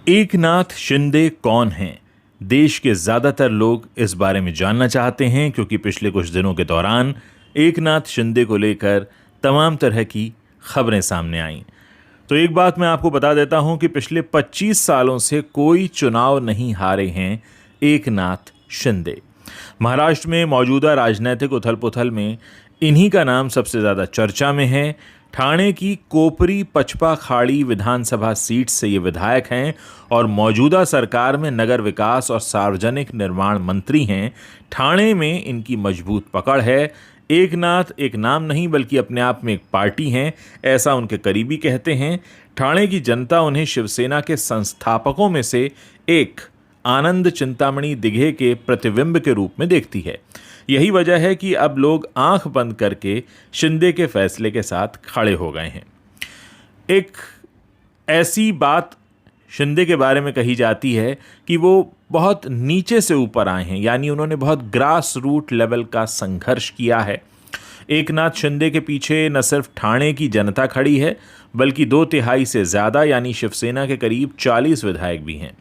एकनाथ शिंदे कौन हैं? देश के ज्यादातर लोग इस बारे में जानना चाहते हैं क्योंकि पिछले कुछ दिनों के दौरान एकनाथ शिंदे को लेकर तमाम तरह की खबरें सामने आईं। तो एक बात मैं आपको बता देता हूं कि पिछले 25 सालों से कोई चुनाव नहीं हारे हैं एकनाथ शिंदे। महाराष्ट्र में मौजूदा राजनीतिक उथल पुथल में इन्हीं का नाम सबसे ज़्यादा चर्चा में है। ठाणे की कोपरी पचपा खाड़ी विधानसभा सीट से ये विधायक हैं और मौजूदा सरकार में नगर विकास और सार्वजनिक निर्माण मंत्री हैं। ठाणे में इनकी मजबूत पकड़ है। एकनाथ एक नाम नहीं बल्कि अपने आप में एक पार्टी हैं, ऐसा उनके करीबी कहते हैं। ठाणे की जनता उन्हें शिवसेना के संस्थापकों में से एक आनंद चिंतामणि दिघे के प्रतिबिंब के रूप में देखती है। यही वजह है कि अब लोग आंख बंद करके शिंदे के फैसले के साथ खड़े हो गए हैं। एक ऐसी बात शिंदे के बारे में कही जाती है कि वो बहुत नीचे से ऊपर आए हैं, यानी उन्होंने बहुत ग्रास रूट लेवल का संघर्ष किया है। एकनाथ शिंदे के पीछे न सिर्फ ठाणे की जनता खड़ी है बल्कि 2/3 से ज़्यादा यानी शिवसेना के करीब 40 विधायक भी हैं।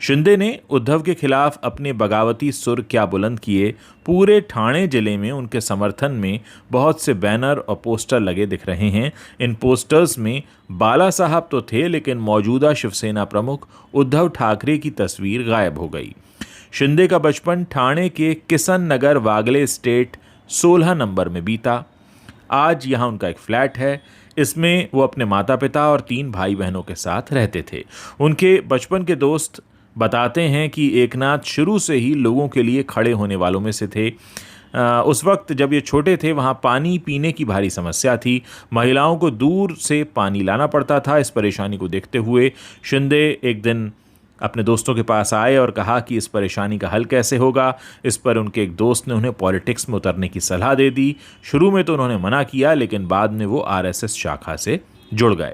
शिंदे ने उद्धव के खिलाफ अपने बगावती सुर क्या बुलंद किए। पूरे ठाणे जिले में उनके समर्थन में बहुत से बैनर और पोस्टर लगे दिख रहे हैं। इन पोस्टर्स में बाला साहब तो थे लेकिन मौजूदा शिवसेना प्रमुख उद्धव ठाकरे की तस्वीर गायब हो गई। शिंदे का बचपन ठाणे के किसन नगर वागले स्टेट 16 नंबर में बीता। आज यहाँ उनका एक फ्लैट है। इसमें वो अपने माता पिता और 3 भाई बहनों के साथ रहते थे। उनके बचपन के दोस्त बताते हैं कि एकनाथ शुरू से ही लोगों के लिए खड़े होने वालों में से थे। उस वक्त जब ये छोटे थे वहाँ पानी पीने की भारी समस्या थी। महिलाओं को दूर से पानी लाना पड़ता था। इस परेशानी को देखते हुए शिंदे एक दिन अपने दोस्तों के पास आए और कहा कि इस परेशानी का हल कैसे होगा। इस पर उनके एक दोस्त ने उन्हें पॉलिटिक्स में उतरने की सलाह दे दी। शुरू में तो उन्होंने मना किया लेकिन बाद में वो आरएसएस शाखा से जुड़ गए।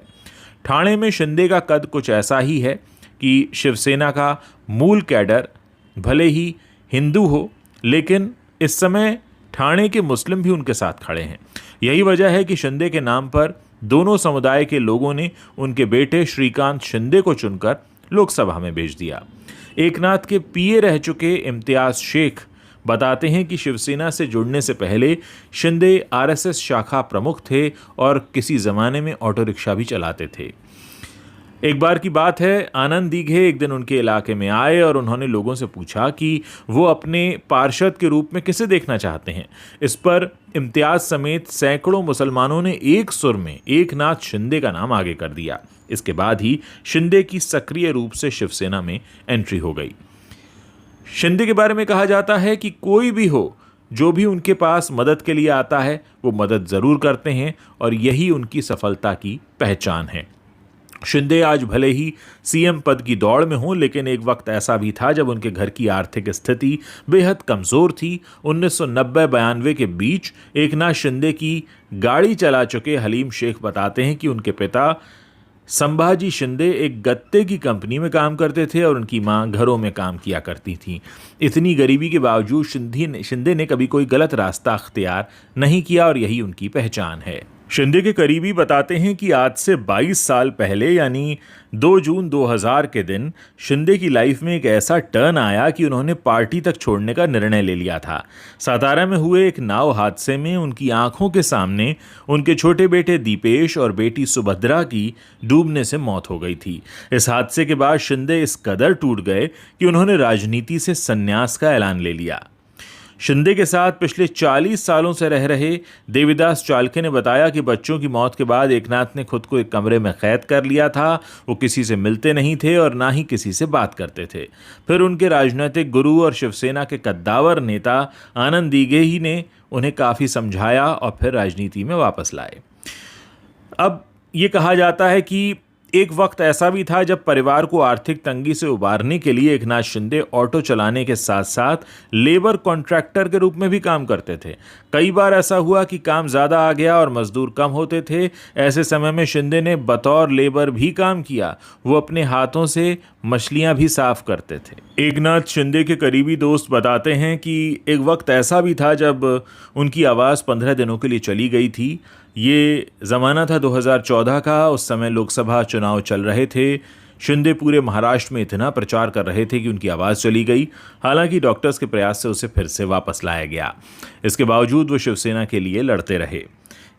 ठाणे में शिंदे का कद कुछ ऐसा ही है कि शिवसेना का मूल कैडर भले ही हिंदू हो लेकिन इस समय ठाणे के मुस्लिम भी उनके साथ खड़े हैं। यही वजह है कि शिंदे के नाम पर दोनों समुदाय के लोगों ने उनके बेटे श्रीकांत शिंदे को चुनकर लोकसभा में भेज दिया। एकनाथ के पीए रह चुके इम्तियाज शेख बताते हैं कि शिवसेना से जुड़ने से पहले शिंदे आरएसएस शाखा प्रमुख थे और किसी ज़माने में ऑटो रिक्शा भी चलाते थे। एक बार की बात है, आनंद दीघे एक दिन उनके इलाके में आए और उन्होंने लोगों से पूछा कि वो अपने पार्षद के रूप में किसे देखना चाहते हैं। इस पर इम्तियाज समेत सैकड़ों मुसलमानों ने एक सुर में एकनाथ शिंदे का नाम आगे कर दिया। इसके बाद ही शिंदे की सक्रिय रूप से शिवसेना में एंट्री हो गई। शिंदे के बारे में कहा जाता है कि कोई भी हो जो भी उनके पास मदद के लिए आता है वो मदद ज़रूर करते हैं और यही उनकी सफलता की पहचान है। शिंदे आज भले ही सीएम पद की दौड़ में हों लेकिन एक वक्त ऐसा भी था जब उनके घर की आर्थिक स्थिति बेहद कमज़ोर थी। 1990-92 के बीच एकनाथ शिंदे की गाड़ी चला चुके हलीम शेख बताते हैं कि उनके पिता संभाजी शिंदे एक गत्ते की कंपनी में काम करते थे और उनकी मां घरों में काम किया करती थी। इतनी गरीबी के बावजूद शिंदे ने कभी कोई गलत रास्ता अख्तियार नहीं किया और यही उनकी पहचान है। शिंदे के करीबी बताते हैं कि आज से 22 साल पहले यानी 2 जून 2000 के दिन शिंदे की लाइफ में एक ऐसा टर्न आया कि उन्होंने पार्टी तक छोड़ने का निर्णय ले लिया था। सातारा में हुए एक नाव हादसे में उनकी आंखों के सामने उनके छोटे बेटे दीपेश और बेटी सुभद्रा की डूबने से मौत हो गई थी। इस हादसे के बाद शिंदे इस कदर टूट गए कि उन्होंने राजनीति से संन्यास का ऐलान ले लिया। शिंदे के साथ पिछले 40 सालों से रह रहे देवीदास चालके ने बताया कि बच्चों की मौत के बाद एकनाथ ने खुद को एक कमरे में कैद कर लिया था। वो किसी से मिलते नहीं थे और ना ही किसी से बात करते थे। फिर उनके राजनीतिक गुरु और शिवसेना के कद्दावर नेता आनंद दीघे ही ने उन्हें काफ़ी समझाया और फिर राजनीति में वापस लाए। अब ये कहा जाता है कि एक वक्त ऐसा भी था जब परिवार को आर्थिक तंगी से उबारने के लिए एकनाथ शिंदे ऑटो चलाने के साथ साथ लेबर कॉन्ट्रैक्टर के रूप में भी काम करते थे। कई बार ऐसा हुआ कि काम ज़्यादा आ गया और मजदूर कम होते थे। ऐसे समय में शिंदे ने बतौर लेबर भी काम किया। वो अपने हाथों से मछलियां भी साफ करते थे। एकनाथ शिंदे के करीबी दोस्त बताते हैं कि एक वक्त ऐसा भी था जब उनकी आवाज़ 15 दिनों के लिए चली गई थी। ये ज़माना था 2014 का। उस समय लोकसभा चुनाव चल रहे थे। शिंदे पूरे महाराष्ट्र में इतना प्रचार कर रहे थे कि उनकी आवाज़ चली गई। हालांकि डॉक्टर्स के प्रयास से उसे फिर से वापस लाया गया। इसके बावजूद वो शिवसेना के लिए लड़ते रहे।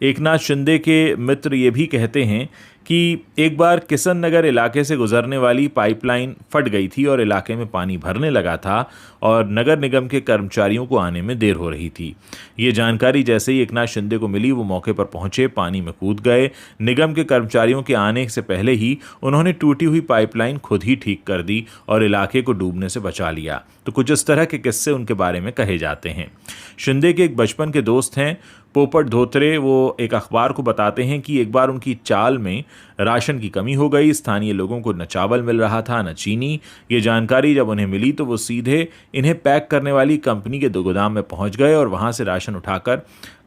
एकनाथ शिंदे के मित्र ये भी कहते हैं कि एक बार किशन नगर इलाके से गुजरने वाली पाइपलाइन फट गई थी और इलाके में पानी भरने लगा था और नगर निगम के कर्मचारियों को आने में देर हो रही थी। ये जानकारी जैसे ही एकनाथ शिंदे को मिली, वो मौके पर पहुंचे, पानी में कूद गए। निगम के कर्मचारियों के आने से पहले ही उन्होंने टूटी हुई पाइपलाइन खुद ही ठीक कर दी और इलाके को डूबने से बचा लिया। तो कुछ इस तरह के किस्से उनके बारे में कहे जाते हैं। शिंदे के एक बचपन के दोस्त हैं पोपट धोत्रे। वो एक अखबार को बताते हैं कि एक बार उनकी चाल में राशन की कमी हो गई। स्थानीय लोगों को न चावल मिल रहा था न चीनी। ये जानकारी जब उन्हें मिली तो वो सीधे इन्हें पैक करने वाली कंपनी के गोदाम में पहुंच गए और वहां से राशन उठाकर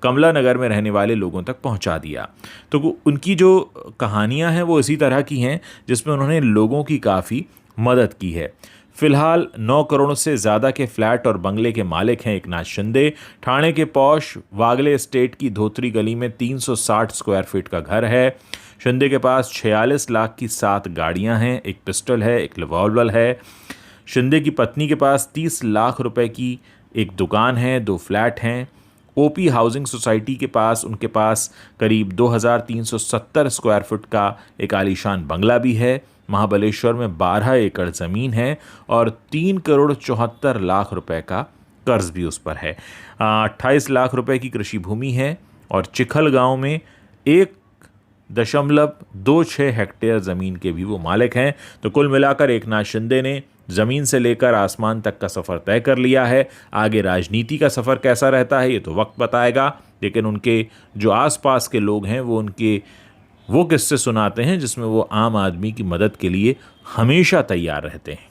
कमला नगर में रहने वाले लोगों तक पहुंचा दिया। तो उनकी जो कहानियां हैं वो इसी तरह की हैं जिसमें उन्होंने लोगों की काफ़ी मदद की है। फिलहाल 9 करोड़ से ज़्यादा के फ्लैट और बंगले के मालिक हैं एकनाथ शिंदे। ठाणे के पॉश वागले एस्टेट की धोत्री गली में 360 स्क्वायर फीट का घर है। शिंदे के पास 46 लाख की 7 गाड़ियां हैं, एक पिस्टल है, एक रिवॉल्वर है। शिंदे की पत्नी के पास 30 लाख रुपए की एक दुकान है, 2 फ्लैट हैं। ओपी हाउसिंग सोसाइटी के पास उनके पास करीब 2370 स्क्वायर फुट का एक आलीशान बंगला भी है। महाबलेश्वर में 12 एकड़ ज़मीन है और 3 करोड़ 74 लाख रुपए का कर्ज भी उस पर है। 28 लाख रुपए की कृषि भूमि है और चिखल गांव में 1.26 हेक्टेयर ज़मीन के भी वो मालिक हैं। तो कुल मिलाकर एकनाथ शिंदे ने ज़मीन से लेकर आसमान तक का सफ़र तय कर लिया है। आगे राजनीति का सफ़र कैसा रहता है ये तो वक्त बताएगा, लेकिन उनके जो आसपास के लोग हैं वो किस्से सुनाते हैं जिसमें वो आम आदमी की मदद के लिए हमेशा तैयार रहते हैं।